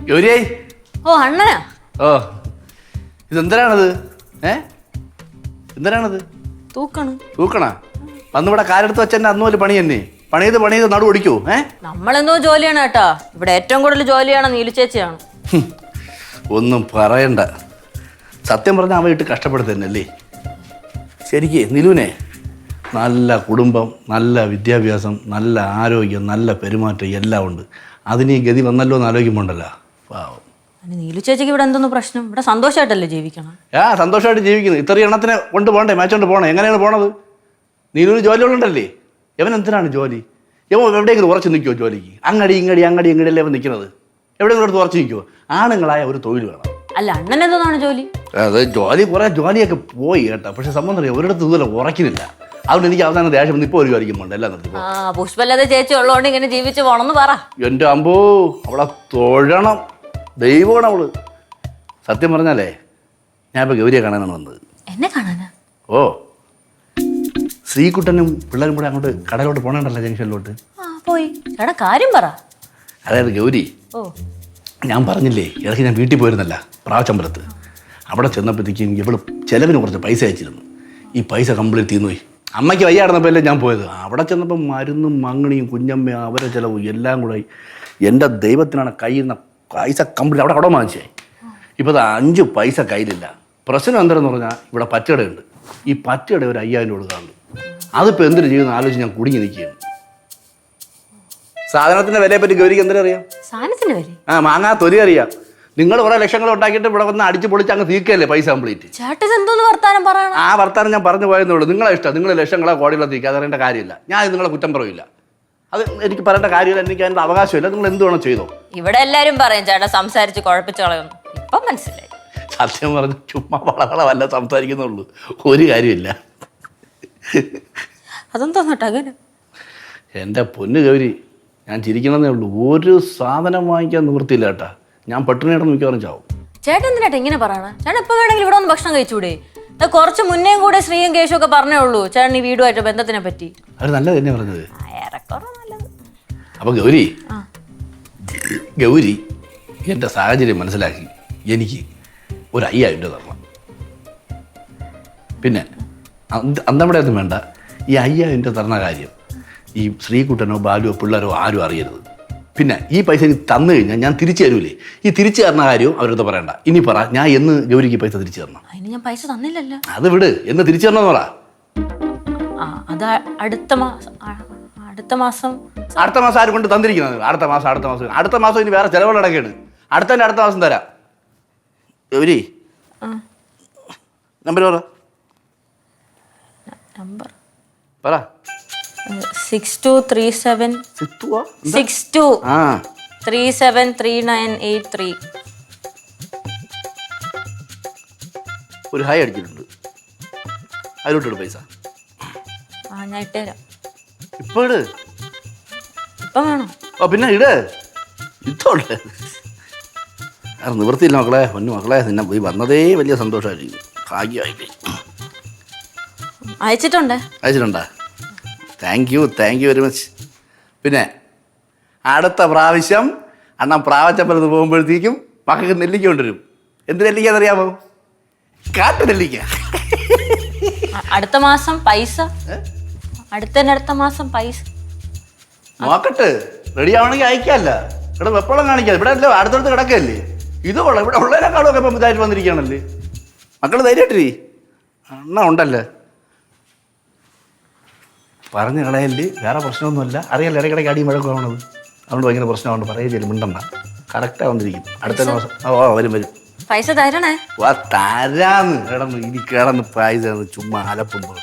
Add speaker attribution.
Speaker 1: ഗൗരിയേ.
Speaker 2: ഓ അണ്ണനാ.
Speaker 1: ഓ ഇതെന്തരാണത്? എന്തരാണത്? തൂക്കണ അന്നിവിടെ കാലെടുത്ത് വെച്ചെന്നെ അന്ന് പോലെ പണി തന്നെ. പണിയത് നടു ഓടിക്കോ?
Speaker 2: നമ്മളെന്തോ ജോലിയാണ് കേട്ടാ. ഇവിടെ ഏറ്റവും കൂടുതൽ ജോലിയാണ് നീലു ചേച്ചിയാണ്.
Speaker 1: ഒന്നും പറയണ്ട. സത്യം പറഞ്ഞാൽ അവ ഇട്ട് കഷ്ടപ്പെടുത്തന്നല്ലേ. ശരിക്ക് നിലുവിനെ നല്ല കുടുംബം, നല്ല വിദ്യാഭ്യാസം, നല്ല ആരോഗ്യം, നല്ല പെരുമാറ്റം എല്ലാം ഉണ്ട്. അതിന് ഈ ഗതി വന്നല്ലോ എന്ന് ആലോചിക്കുമ്പോണ്ടല്ലോ പാവം.
Speaker 2: നീലു ചേച്ചിക്ക് ഇവിടെ എന്തൊന്നും പ്രശ്നം? ഇവിടെ സന്തോഷമായിട്ടല്ലേ ജീവിക്കണം?
Speaker 1: സന്തോഷമായിട്ട് ജീവിക്കുന്നു. ഇത്രയും എണ്ണത്തിനെ കൊണ്ട് പോകണ്ടേ, മാച്ചോണ്ട് പോകണേ? എങ്ങനെയാണ് പോണത്? നീലൂര് ജോലികളുണ്ടല്ലേ. ഇവൻ എന്തിനാണ് ജോലി? ഇവൻ എവിടെയെങ്കിലും ഉറച്ചു നിൽക്കുമോ ജോലിക്ക്? അങ്ങടി ഇങ്ങടി അല്ലേ അവൻ നിൽക്കുന്നത്? എവിടെയെങ്കിലും എടുത്ത് ഉറച്ചു നിൽക്കുമോ? ആണുങ്ങളായ ഒരു തൊഴിൽ വേണം.
Speaker 2: അല്ല അണ്ണൻ എന്താണ് ജോലി?
Speaker 1: അത് ജോലിയൊക്കെ പോയി കേട്ടോ. പക്ഷെ സംബന്ധം അറിയാം, ഒരിടത്ത് ഇതുപോലെ ഉറക്കുന്നില്ല. അതുകൊണ്ട് എനിക്ക് അവസാനം ദേഷ്യം വന്ന് ഇപ്പോൾ ഒരു ജോലിക്കും പോകണ്ട. എല്ലാം നിർത്തി.
Speaker 2: പുഷ്പല്ലാതെ ചേച്ചി ഉള്ളതുകൊണ്ട് ഇങ്ങനെ ജീവിച്ച് പോണെന്ന് പറ.
Speaker 1: എൻ്റെ അമ്പോ, അവളെ തൊഴണം. ദൈവമാണ് അവള്. സത്യം പറഞ്ഞാലേ ഞാൻ ഇപ്പൊ ഗൗരിയെ കാണാനാണ് വന്നത്.
Speaker 2: എന്നെ കാണാനാ?
Speaker 1: ഓ, ശ്രീകുട്ടനും പിള്ളേരും കൂടെ അങ്ങോട്ട് കടയിലോട്ട് പോകണണ്ടല്ലോ, ജംഗ്ഷനിലോട്ട്.
Speaker 2: പോയി ചേട്ടാ കാര്യം പറ.
Speaker 1: അതായത് ഗൗരി, ഞാൻ പറഞ്ഞില്ലേ ഇടയ്ക്ക് ഞാൻ വീട്ടിൽ പോയിരുന്നല്ല പ്രാവച്ചമ്പലത്ത്. അവിടെ ചെന്നപ്പോഴത്തേക്കും ഇവള് ചെലവിന് കുറച്ച് പൈസ അയച്ചിരുന്നു. ഈ പൈസ കംപ്ലീറ്റ് തീർന്നുപോയി. അമ്മയ്ക്ക് വയ്യായിരുന്നപ്പോൾ ഞാൻ പോയത്. അവിടെ ചെന്നപ്പോൾ മരുന്നും മങ്ങണിയും കുഞ്ഞമ്മയും അവരെ ചിലവും എല്ലാം കൂടെ എൻ്റെ ദൈവത്തിനാണ് കയ്യിൽ നിന്ന് പൈസ കംപ്ലീറ്റ് അവിടെ കടം വാങ്ങിച്ചായി. ഇപ്പോൾ അത് 5 പൈസ കയ്യിലില്ല. പ്രശ്നം എന്താണെന്ന് പറഞ്ഞാൽ ഇവിടെ പറ്റടയുണ്ട്. ഈ പറ്റട ഒരു 5000 കൊടുക്കാറുണ്ട്. അതിപ്പോൾ എന്തിനു ചെയ്യുന്ന ആലോചിച്ച് ഞാൻ കുടുങ്ങി നിൽക്കുകയാണ്. സാധനത്തിന്റെ വിലയെ പറ്റി ഗൗരിക്ക് എന്തിനും അറിയാം?
Speaker 2: സാധനത്തിന്റെ വില?
Speaker 1: മാങ്ങാ തൊലി അറിയാം. നിങ്ങൾ കുറെ ലക്ഷങ്ങൾ ഉണ്ടാക്കിയിട്ട് ഇവിടെ വന്ന് അടിച്ച് പൊളിച്ച് അങ്ങ് തീക്കല്ലേ പൈസ കംപ്ലീറ്റ്.
Speaker 2: ചേട്ടൻ എന്തോന്ന് വർത്താനം പറയണം?
Speaker 1: ആ വർത്താനം ഞാൻ പറഞ്ഞു പോയെന്നേ ഉള്ളൂ. നിങ്ങളെ ഇഷ്ടം, നിങ്ങൾ ലക്ഷങ്ങളെ കോടികളെ തീക്കുക, അത് അറിയേണ്ട കാര്യമില്ല. ഞാൻ നിങ്ങളെ കുറ്റം പറയില്ല. അത് എനിക്ക് പറയേണ്ട കാര്യമില്ല. എനിക്ക് അതിൻ്റെ അവകാശമില്ല. നിങ്ങൾ എന്ത് വേണം ചെയ്തോ.
Speaker 2: ഇവിടെ എല്ലാരും പറയും ചേട്ടാ സംസാരിച്ച് കുഴപ്പിച്ച് കളയുന്നു. ഇപ്പം മനസ്സിലായി.
Speaker 1: സത്യം പറഞ്ഞ് ചുമ്മാ വളവല്ല സംസാരിക്കുന്നുള്ളൂ, ഒരു കാര്യമില്ല.
Speaker 2: അതെന്തോന്നോട്ടെ അങ്ങനെ?
Speaker 1: എൻ്റെ പൊന്ന് ഗൗരി, ഞാൻ ചിരിക്കണമെന്നേ ഉള്ളൂ. ഒരു സാധനം വാങ്ങിക്കാൻ നിവൃത്തിയില്ല കേട്ടാ. ഞാൻ പട്ടിണിയുടെ മിക്കവാറും ചാവും.
Speaker 2: ചേട്ടൻ എന്തിനാട്ടെ ഇങ്ങനെ പറയണം? ചേട്ടൻ എപ്പോൾ വേണമെങ്കിലും ഇവിടെ ഒന്ന് ഭക്ഷണം കഴിച്ചൂടെ? കുറച്ച് മുന്നേയും കൂടെ ശ്രീയും കേശും ഒക്കെ പറഞ്ഞേ ഉള്ളൂ ചേട്ടൻ ഈ വീടുമായിട്ട് ബന്ധത്തിനെ പറ്റി.
Speaker 1: അത് നല്ലത് തന്നെ പറഞ്ഞത്.
Speaker 2: നല്ലത്.
Speaker 1: അപ്പൊ ഗൗരി എൻ്റെ സാഹചര്യം മനസ്സിലാക്കി എനിക്ക് ഒരു 5000 രൂപ തരണം. പിന്നെ അന്നവിടെ ഒന്നും വേണ്ട. ഈ 5000 രൂപ തരുന്ന കാര്യം ഈ ശ്രീകുട്ടനോ ബാലുവോ പിള്ളേരോ ആരും അറിയരുത്. പിന്നെ ഈ പൈസ എനിക്ക് തന്നു കഴിഞ്ഞാൽ ഞാൻ തിരിച്ചു തരൂലേ. ഈ തിരിച്ചു തരുന്ന കാര്യവും അവരടുത്ത് പറയണ്ട. ഇനി പറ, ഞാൻ എന്ന് ഗൗരിക്ക് പൈസ തിരിച്ചു തരണം?
Speaker 2: അതിന് ഞാൻ പൈസ തന്നില്ലല്ലോ.
Speaker 1: അത് വിട്, എന്ന് തിരിച്ചു തരണമെന്ന് പറ.
Speaker 2: അത് അടുത്ത മാസം
Speaker 1: ആര് കൊണ്ട് തന്നിരിക്കുന്നത്? അടുത്ത മാസം ഇനി വേറെ ചിലവുകൾ അടക്കുകയാണ്. അടുത്ത മാസം തരാം. ഗൗരി നമ്പർ പറ.
Speaker 2: 62373983.
Speaker 1: ഒരു ഹായ് അടിച്ചിട്ടുണ്ട്. അതിലോട്ട് പൈസ
Speaker 2: ഞാൻ ഇട്ടുതരാം.
Speaker 1: ഇപ്പൊ ഇട്.
Speaker 2: ഇപ്പം വേണോ?
Speaker 1: പിന്നെ ഇട്. ഇത്തോട്ടെ. നിവൃത്തിയില്ല മക്കളെ. പൊന്നു മക്കളെ, നിന്നെ പോയി വന്നതേ വലിയ സന്തോഷമായിരിക്കും. ഭാഗ്യമായില്ലേ. അയച്ചിട്ടുണ്ടാ? Thank you very much. പിന്നെ അടുത്ത പ്രാവശ്യം അണ്ണൻ പ്രാവച്ചമ്പലത്ത് പോകുമ്പോഴത്തേക്കും മക്കൾക്ക് നെല്ലിക്ക കൊണ്ടുവരും. എന്ത് നെല്ലിക്കാന്നറിയാമോ? കാട്ടു നെല്ലിക്ക.
Speaker 2: അടുത്ത മാസം പൈസ
Speaker 1: നോക്കട്ടെ. റെഡി ആവണമെങ്കിൽ അയക്കാല്ല. ഇവിടെ വെപ്പളം കാണിക്കാതെ. ഇവിടെ അല്ല, അടുത്തടുത്ത് കിടക്കല്ലേ. ഇത് കൊള്ളാം. ഇവിടെ ഉള്ളതിനേക്കാളും ഒക്കെ ഇപ്പം ഇതായിട്ട് വന്നിരിക്കുകയാണല്ലേ. മക്കൾ ധൈര്യമായിട്ടിരി. അണ്ണ ഉണ്ടല്ലേ. പറഞ്ഞു കളയല്ലേ. വേറെ പ്രശ്നമൊന്നുമില്ല. അറിയാലോ ഇടയ്ക്കിടയ്ക്ക് അടിയും മഴക്കും ആവണത്. അതുകൊണ്ട് ഭയങ്കര പ്രശ്നമുണ്ട്. പറയുകയില്ല, മിണ്ടണ്ട. കറക്റ്റാണ് വന്നിരിക്കും. അടുത്ത മാസം വരും.
Speaker 2: പൈസ തരണേ.
Speaker 1: തരാന്ന് കിടന്ന് പൈസ ചുമ്മാ അലപ്പുമ്പോൾ